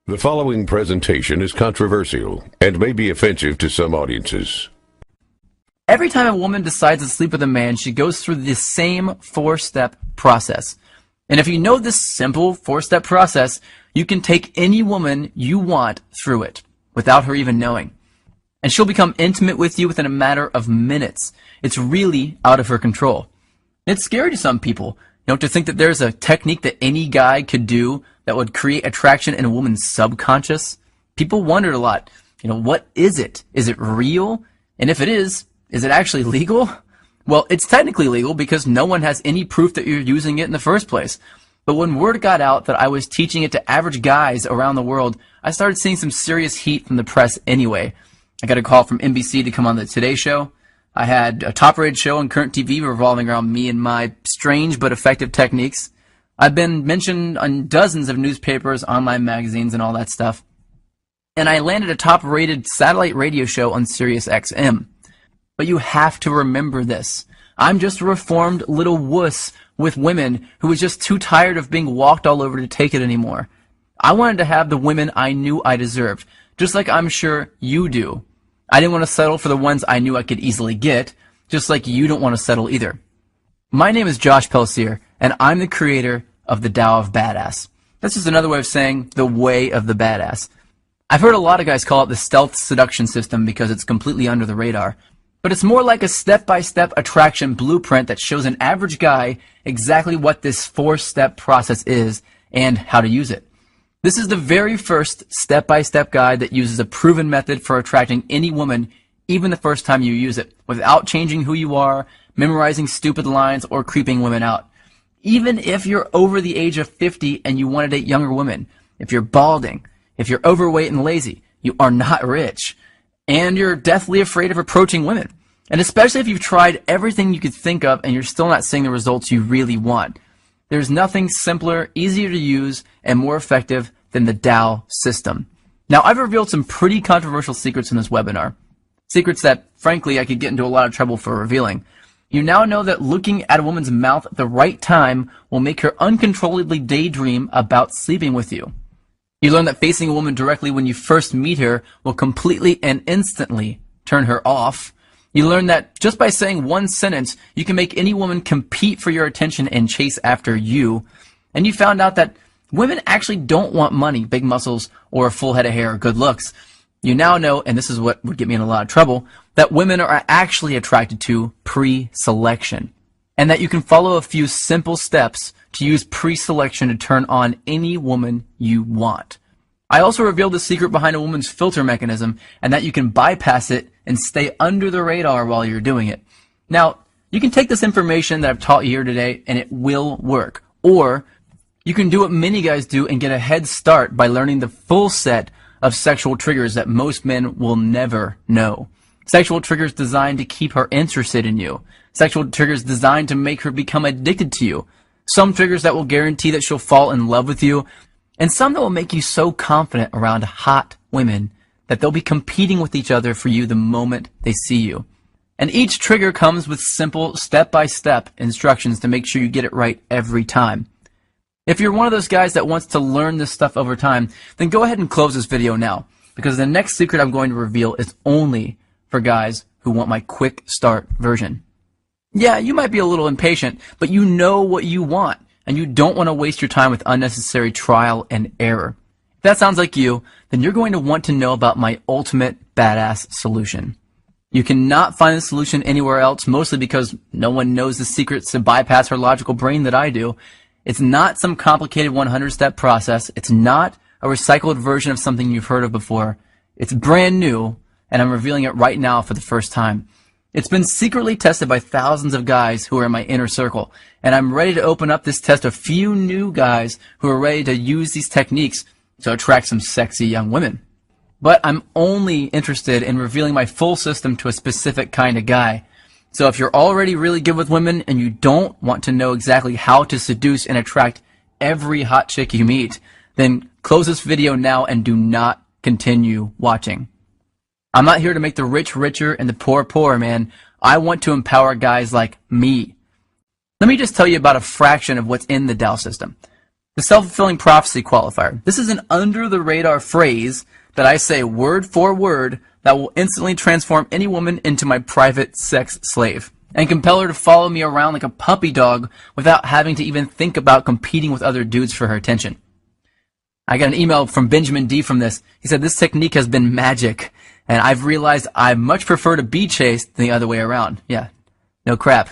The following presentation is controversial and may be offensive to some audiences. Every time a woman decides to sleep with a man, she goes through the same four-step process. And if you know this simple four-step process, you can take any woman you want through it without her even knowing. And she'll become intimate with you within a matter of minutes. It's really out of her control. It's scary to some people, to think that there's a technique that any guy could do that would create attraction in a woman's subconscious. People wondered a lot, what is it? Is it real? And if it is it actually legal? Well, it's technically legal because no one has any proof that you're using it in the first place. But when word got out that I was teaching it to average guys around the world, I started seeing some serious heat from the press anyway. I got a call from NBC to come on the Today Show. I had a top-rated show on current TV revolving around me and my strange but effective techniques. I've been mentioned on dozens of newspapers, online magazines, and all that stuff. And I landed a top-rated satellite radio show on Sirius XM. But you have to remember this. I'm just a reformed little wuss with women who was just too tired of being walked all over to take it anymore. I wanted to have the women I knew I deserved, just like I'm sure you do. I didn't want to settle for the ones I knew I could easily get, just like you don't want to settle either. My name is Josh Pelsier, and I'm the creator of the Tao of Badass. That's just another way of saying the way of the badass. I've heard a lot of guys call it the stealth seduction system because it's completely under the radar. But it's more like a step-by-step attraction blueprint that shows an average guy exactly what this four-step process is and how to use it. This is the very first step-by-step guide that uses a proven method for attracting any woman, even the first time you use it, without changing who you are, memorizing stupid lines, or creeping women out. Even if you're over the age of 50 and you want to date younger women, if you're balding, if you're overweight and lazy, you are not rich, and you're deathly afraid of approaching women. And especially if you've tried everything you could think of and you're still not seeing the results you really want. There's nothing simpler, easier to use, and more effective than the Tao system. Now, I've revealed some pretty controversial secrets in this webinar. Secrets that, frankly, I could get into a lot of trouble for revealing. You now know that looking at a woman's mouth at the right time will make her uncontrollably daydream about sleeping with you. You learn that facing a woman directly when you first meet her will completely and instantly turn her off. You learn that just by saying one sentence, you can make any woman compete for your attention and chase after you. And you found out that women actually don't want money, big muscles, or a full head of hair or good looks. You now know, and this is what would get me in a lot of trouble, that women are actually attracted to pre-selection. And that you can follow a few simple steps to use pre-selection to turn on any woman you want. I also revealed the secret behind a woman's filter mechanism, and that you can bypass it and stay under the radar while you're doing it. Now, you can take this information that I've taught you here today, and it will work. Or you can do what many guys do and get a head start by learning the full set of sexual triggers that most men will never know. Sexual triggers designed to keep her interested in you. Sexual triggers designed to make her become addicted to you. Some triggers that will guarantee that she'll fall in love with you. And some that will make you so confident around hot women that they'll be competing with each other for you the moment they see you. And each trigger comes with simple step-by-step instructions to make sure you get it right every time. If you're one of those guys that wants to learn this stuff over time, then go ahead and close this video now, because the next secret I'm going to reveal is only for guys who want my quick start version. Yeah, you might be a little impatient, but you know what you want, and you don't want to waste your time with unnecessary trial and error. If that sounds like you, then you're going to want to know about my ultimate badass solution. You cannot find the solution anywhere else, mostly because no one knows the secrets to bypass her logical brain that I do. It's not some complicated 100-step process. It's not a recycled version of something you've heard of before. It's brand new, and I'm revealing it right now for the first time. It's been secretly tested by thousands of guys who are in my inner circle, and I'm ready to open up this test to a few new guys who are ready to use these techniques to attract some sexy young women. But I'm only interested in revealing my full system to a specific kind of guy. So if you're already really good with women and you don't want to know exactly how to seduce and attract every hot chick you meet, then close this video now and do not continue watching. I'm not here to make the rich richer and the poor poorer, man. I want to empower guys like me. Let me just tell you about a fraction of what's in the Tao system. The self-fulfilling prophecy qualifier. This is an under-the-radar phrase that I say word for word that will instantly transform any woman into my private sex slave and compel her to follow me around like a puppy dog without having to even think about competing with other dudes for her attention. I got an email from Benjamin D from this. He said, this technique has been magic, and I've realized I much prefer to be chased than the other way around. Yeah, no crap.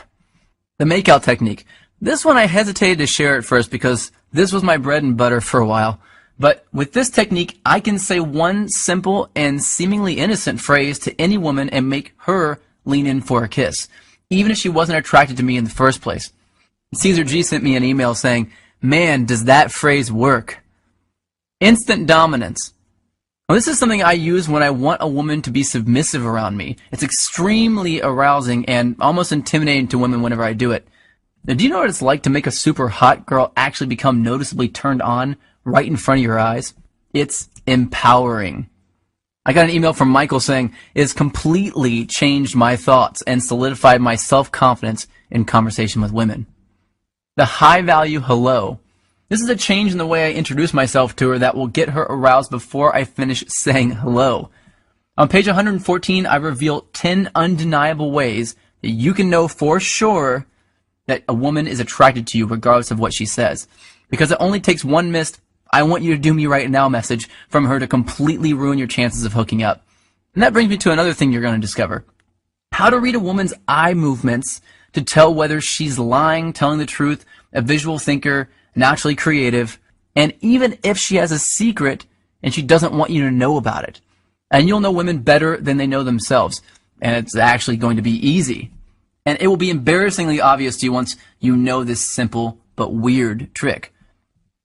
The makeout technique. This one I hesitated to share at first because this was my bread and butter for a while. But with this technique, I can say one simple and seemingly innocent phrase to any woman and make her lean in for a kiss, even if she wasn't attracted to me in the first place. Caesar G sent me an email saying, man, does that phrase work? Instant dominance. Well, this is something I use when I want a woman to be submissive around me. It's extremely arousing and almost intimidating to women whenever I do it. Now, do you know what it's like to make a super hot girl actually become noticeably turned on right in front of your eyes? It's empowering. I got an email from Michael saying, it has completely changed my thoughts and solidified my self-confidence in conversation with women. The high-value hello. This is a change in the way I introduce myself to her that will get her aroused before I finish saying hello. On page 114, I reveal 10 undeniable ways that you can know for sure that a woman is attracted to you regardless of what she says. Because it only takes one missed I want you to do me right now message from her to completely ruin your chances of hooking up. And that brings me to another thing you're going to discover. How to read a woman's eye movements to tell whether she's lying, telling the truth, a visual thinker, naturally creative, and even if she has a secret and she doesn't want you to know about it. And you'll know women better than they know themselves. And it's actually going to be easy. And it will be embarrassingly obvious to you once you know this simple but weird trick.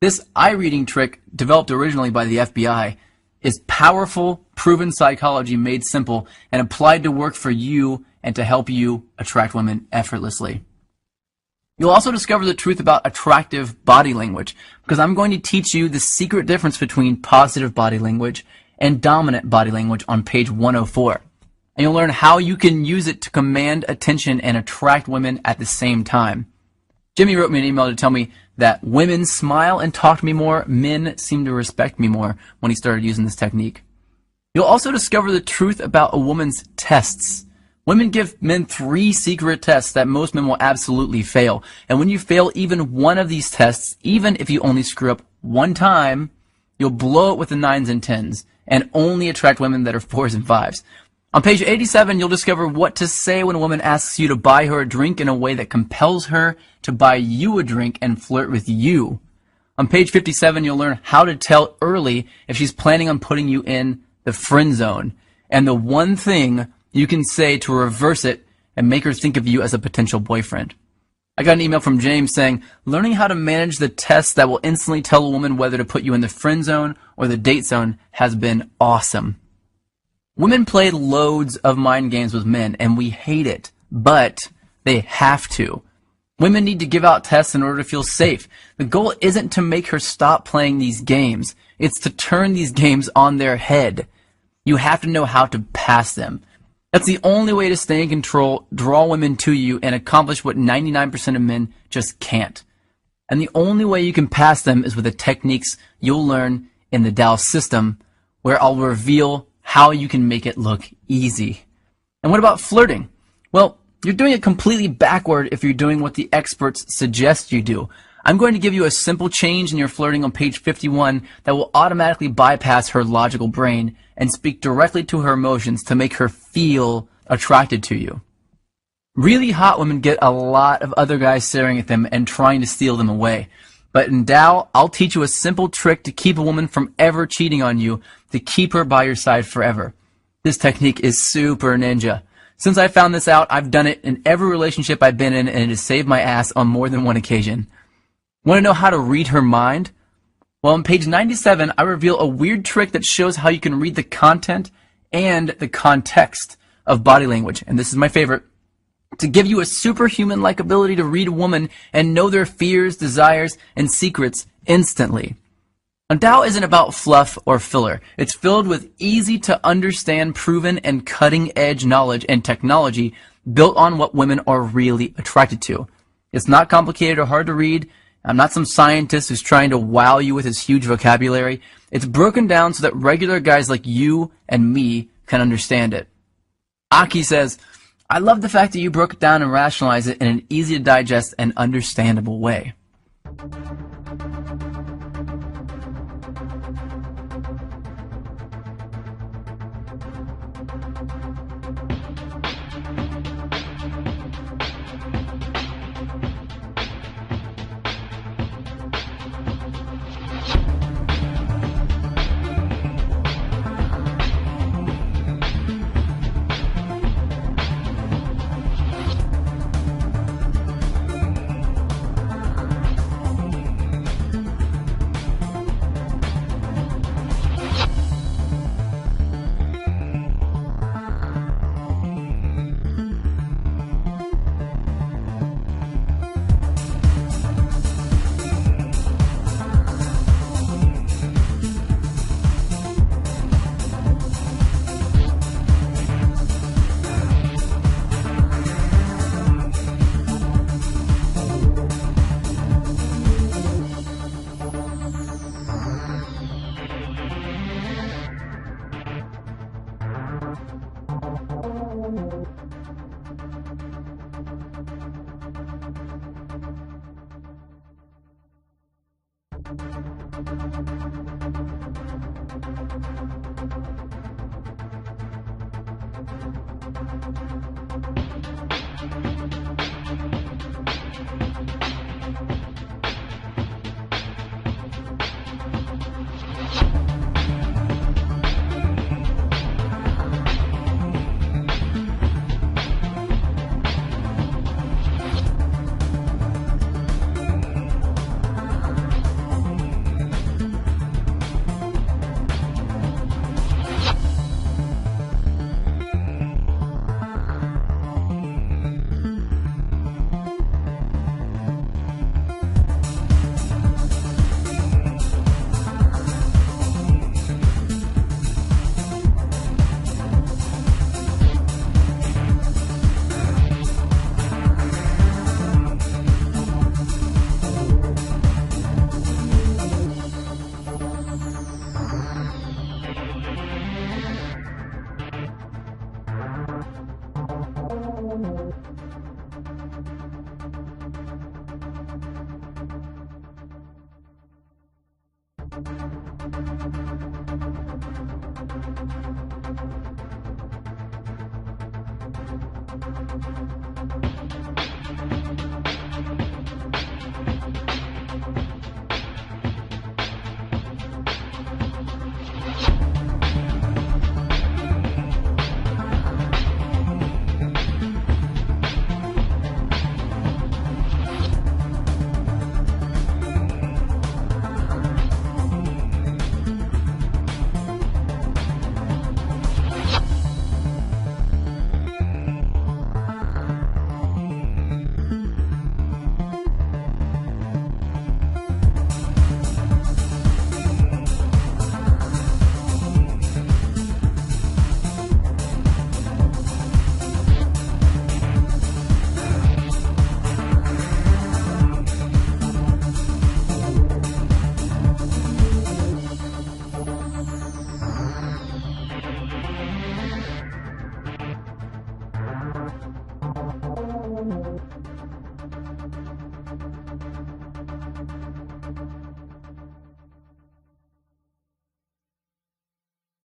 This eye reading trick, developed originally by the FBI, is powerful, proven psychology made simple and applied to work for you and to help you attract women effortlessly. You'll also discover the truth about attractive body language, because I'm going to teach you the secret difference between positive body language and dominant body language on page 104. And you'll learn how you can use it to command attention and attract women at the same time. Jimmy wrote me an email to tell me that women smile and talk to me more, men seem to respect me more when he started using this technique. You'll also discover the truth about a woman's tests. Women give men 3 secret tests that most men will absolutely fail. And when you fail even one of these tests, even if you only screw up one time, you'll blow it with the 9s and 10s and only attract women that are 4s and 5s. On page 87, you'll discover what to say when a woman asks you to buy her a drink in a way that compels her to buy you a drink and flirt with you. On page 57, you'll learn how to tell early if she's planning on putting you in the friend zone, and the one thing you can say to reverse it and make her think of you as a potential boyfriend. I got an email from James saying, learning how to manage the tests that will instantly tell a woman whether to put you in the friend zone or the date zone has been awesome. Women play loads of mind games with men, and we hate it, but they have to. Women need to give out tests in order to feel safe. The goal isn't to make her stop playing these games. It's to turn these games on their head. You have to know how to pass them. That's the only way to stay in control, draw women to you, and accomplish what 99% of men just can't. And the only way you can pass them is with the techniques you'll learn in the Tao system, where I'll reveal how you can make it look easy. And what about flirting? Well, you're doing it completely backward if you're doing what the experts suggest you do. I'm going to give you a simple change in your flirting on page 51 that will automatically bypass her logical brain and speak directly to her emotions to make her feel attracted to you. Really hot women get a lot of other guys staring at them and trying to steal them away. But in Tao, I'll teach you a simple trick to keep a woman from ever cheating on you, to keep her by your side forever. This technique is super ninja. Since I found this out, I've done it in every relationship I've been in, and it has saved my ass on more than one occasion. Want to know how to read her mind? Well, on page 97, I reveal a weird trick that shows how you can read the content and the context of body language. And this is my favorite. To give you a superhuman-like ability to read a woman and know their fears, desires, and secrets instantly. And Tao isn't about fluff or filler. It's filled with easy-to-understand, proven, and cutting-edge knowledge and technology built on what women are really attracted to. It's not complicated or hard to read. I'm not some scientist who's trying to wow you with his huge vocabulary. It's broken down so that regular guys like you and me can understand it. Aki says, I love the fact that you broke it down and rationalized it in an easy to digest and understandable way.